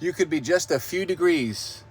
You could be just a few degrees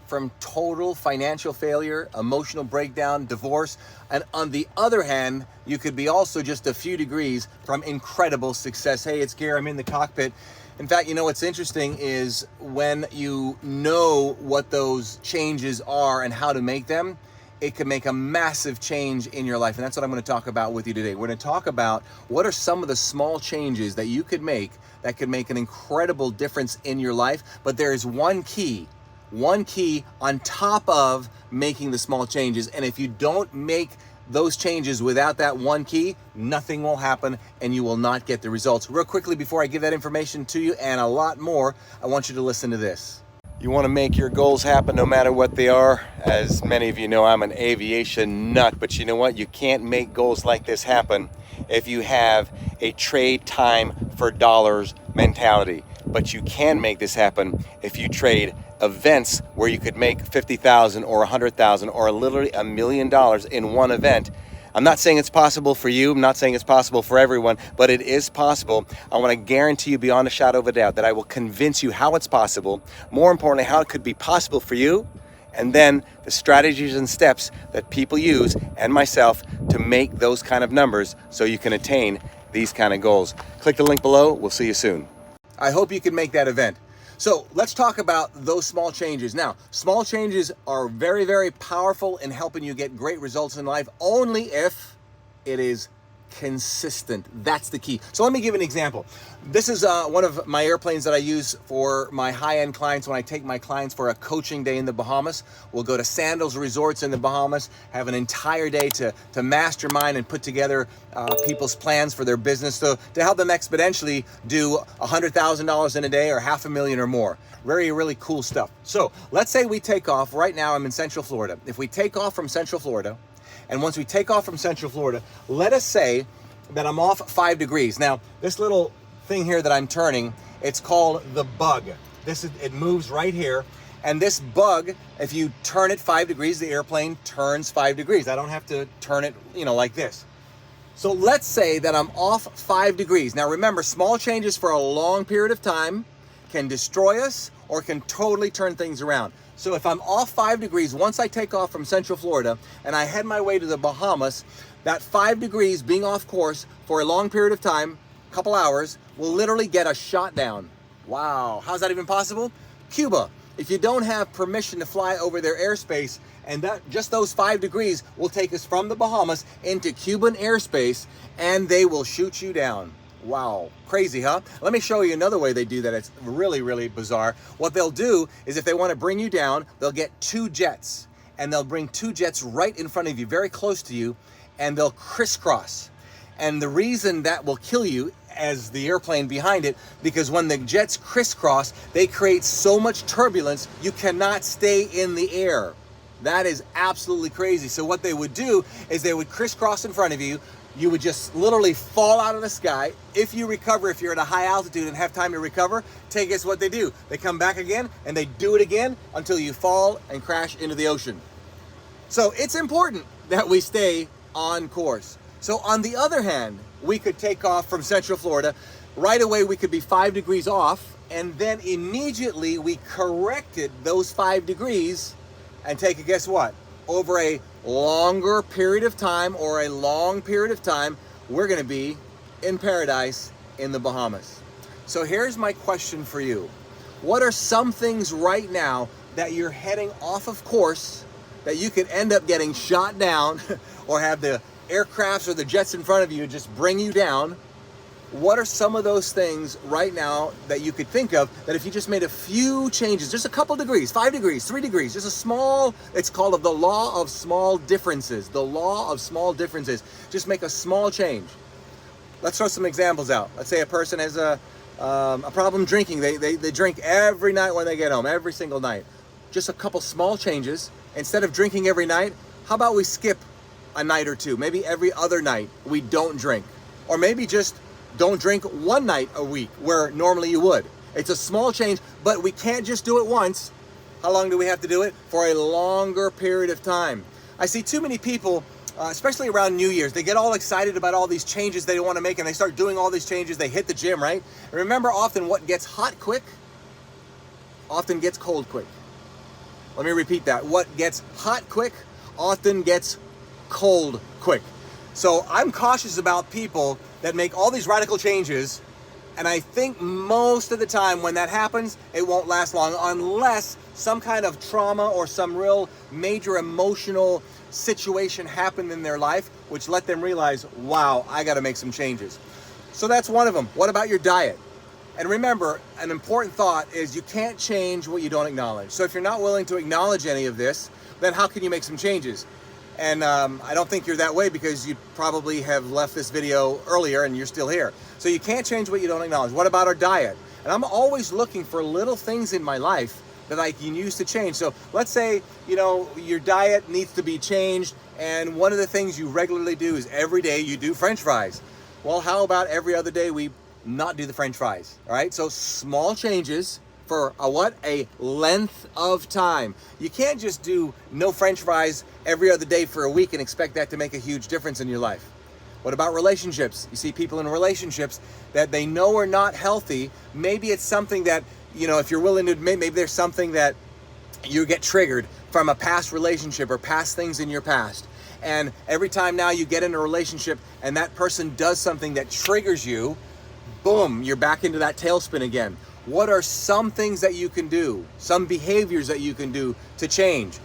from total financial failure, emotional breakdown, divorce. And on the other hand, you could be also just a few degrees from incredible success. Hey, it's Gary, I'm in the cockpit. In fact, you know what's interesting is when you know what those changes are and how to make them, it can make a massive change in your life. And that's what I'm going to talk about with you today. We're going to talk about what are some of the small changes that you could make that could make an incredible difference in your life. But there is one key on top of making the small changes. And if you don't make those changes without that one key, nothing will happen and you will not get the results. Real quickly, before I give that information to you and a lot more, I want you to listen to this. You want to make your goals happen no matter what they are. As many of you know, I'm an aviation nut, but you know what? You can't make goals like this happen if you have a trade time for dollars mentality. But you can make this happen if you trade events where you could make $50,000 or $100,000 or literally $1 million in one event. I'm not saying it's possible for you. I'm not saying it's possible for everyone, but it is possible. I want to guarantee you beyond a shadow of a doubt that I will convince you how it's possible. More importantly, how it could be possible for you. And then the strategies and steps that people use and myself to make those kind of numbers so you can attain these kind of goals. Click the link below. We'll see you soon. I hope you can make that event. So let's talk about those small changes. Now, small changes are very, very powerful in helping you get great results in life only if it is consistent. That's the key. So let me give an example. This is one of my airplanes that I use for my high-end clients when I take my clients for a coaching day in the Bahamas. We'll go to Sandals Resorts in the Bahamas, have an entire day to mastermind and put together people's plans for their business to help them exponentially do $100,000 in a day or $500,000 or more. Very, really cool stuff. So let's say we take off. Right now I'm in Central Florida. If we take off from Central Florida, and once we take off from Central Florida, let us say that I'm off 5 degrees. Now, this little thing here that I'm turning, it's called the bug. It moves right here. And this bug, if you turn it 5 degrees, the airplane turns 5 degrees. I don't have to turn it, like this. So let's say that I'm off 5 degrees. Now remember, small changes for a long period of time can destroy us or can totally turn things around. So if I'm off 5 degrees, once I take off from Central Florida and I head my way to the Bahamas, that 5 degrees being off course for a long period of time, a couple hours, will literally get us shot down. Wow, how's that even possible? Cuba, if you don't have permission to fly over their airspace, and just those 5 degrees will take us from the Bahamas into Cuban airspace, and they will shoot you down. Wow, crazy, huh? Let me show you another way they do that. It's really, really bizarre. What they'll do is if they want to bring you down, they'll get 2 jets, and they'll bring 2 jets right in front of you, very close to you, and they'll crisscross. And the reason that will kill you as the airplane behind it, because when the jets crisscross, they create so much turbulence, you cannot stay in the air. That is absolutely crazy. So what they would do is they would crisscross in front of you. You would just literally fall out of the sky. If you recover, if you're at a high altitude and have time to recover, guess what they do? They come back again and they do it again until you fall and crash into the ocean. So it's important that we stay on course. So on the other hand, we could take off from Central Florida. Right away, we could be 5 degrees off, and then immediately we corrected those 5 degrees and take a guess what? Over a longer period of time or a long period of time, we're going to be in paradise in the Bahamas. So here's my question for you. What are some things right now that you're heading off of course that you could end up getting shot down or have the aircrafts or the jets in front of you just bring you down? What are some of those things right now that you could think of that if you just made a few changes, just a couple degrees, 5 degrees, 3 degrees, just a small, it's called the law of small differences. The law of small differences. Just make a small change. Let's throw some examples out. Let's say a person has a problem drinking. They drink every night when they get home, every single night. Just a couple small changes. Instead of drinking every night, how about we skip a night or two? Maybe every other night we don't drink. Or maybe just don't drink one night a week where normally you would. It's a small change, but we can't just do it once. How long do we have to do it? For a longer period of time. I see too many people, especially around New Year's, they get all excited about all these changes they want to make and they start doing all these changes. They hit the gym, right? And remember, often what gets hot quick often gets cold quick. Let me repeat that. What gets hot quick often gets cold quick. So I'm cautious about people that make all these radical changes, and I think most of the time when that happens, it won't last long unless some kind of trauma or some real major emotional situation happened in their life, which let them realize, wow, I got to make some changes. So that's one of them. What about your diet? And remember, an important thought is you can't change what you don't acknowledge. So if you're not willing to acknowledge any of this, then how can you make some changes? And I don't think you're that way, because you probably have left this video earlier and you're still here. So you can't change what you don't acknowledge. What about our diet? And I'm always looking for little things in my life that I can use to change. So let's say, your diet needs to be changed, and one of the things you regularly do is every day you do French fries. Well, how about every other day we not do the French fries? All right, so small changes for a length of time. You can't just do no French fries every other day for a week and expect that to make a huge difference in your life. What about relationships? You see people in relationships that they know are not healthy. Maybe it's something that, if you're willing to admit, maybe there's something that you get triggered from a past relationship or past things in your past. And every time now you get in a relationship and that person does something that triggers you, boom, you're back into that tailspin again. What are some things that you can do? Some behaviors that you can do to change?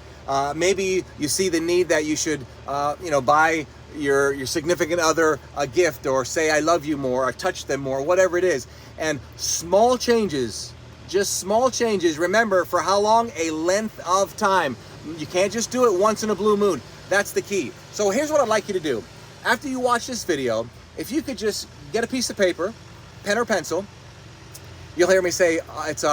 Maybe you see the need that you should, buy your significant other a gift, or say I love you more, or touch them more, whatever it is. And small changes, just small changes. Remember, for how long? A length of time. You can't just do it once in a blue moon. That's the key. So here's what I'd like you to do. After you watch this video, if you could just get a piece of paper, pen or pencil. You'll hear me say it's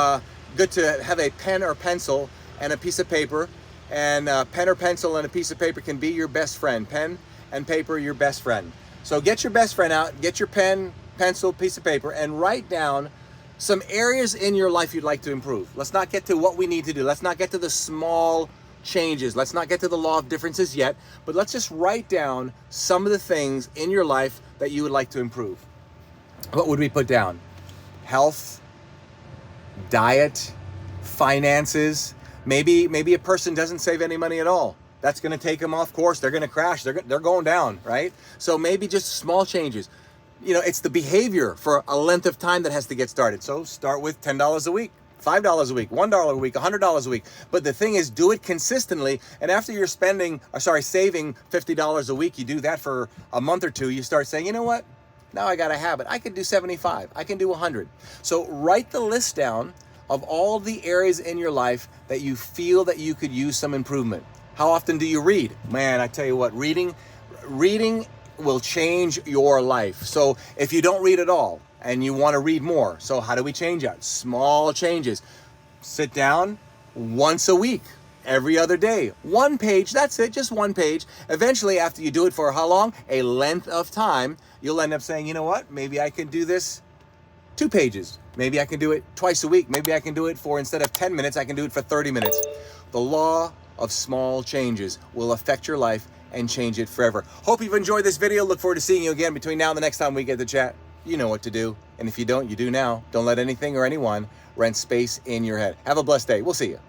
good to have a pen or pencil and a piece of paper. And pen or pencil and a piece of paper can be your best friend. Pen and paper, your best friend. So get your best friend out, get your pen, pencil, piece of paper, and write down some areas in your life you'd like to improve. Let's not get to what we need to do. Let's not get to the small changes. Let's not get to the law of differences yet, but let's just write down some of the things in your life that you would like to improve. What would we put down? Health, diet, finances. Maybe a person doesn't save any money at all. That's going to take them off course. They're going to crash. They're going down, right? So maybe just small changes. It's the behavior for a length of time that has to get started. So start with $10 a week, $5 a week, $1 a week, $100 a week. But the thing is, do it consistently. And after you're saving $50 a week, you do that for a month or two, you start saying, you know what? Now I got a habit. I can do 75. I can do 100. So write the list down of all the areas in your life that you feel that you could use some improvement. How often do you read? Man, I tell you what, reading will change your life. So if you don't read at all and you want to read more, so how do we change that? Small changes. Sit down once a week, every other day. 1 page, that's it, just 1 page. Eventually, after you do it for how long? A length of time, you'll end up saying, you know what, maybe I can do this 2 pages. Maybe I can do it twice a week. Maybe I can do it for, instead of 10 minutes, I can do it for 30 minutes. The law of small changes will affect your life and change it forever. Hope you've enjoyed this video. Look forward to seeing you again between now and the next time we get to chat. You know what to do. And if you don't, you do now. Don't let anything or anyone rent space in your head. Have a blessed day. We'll see you.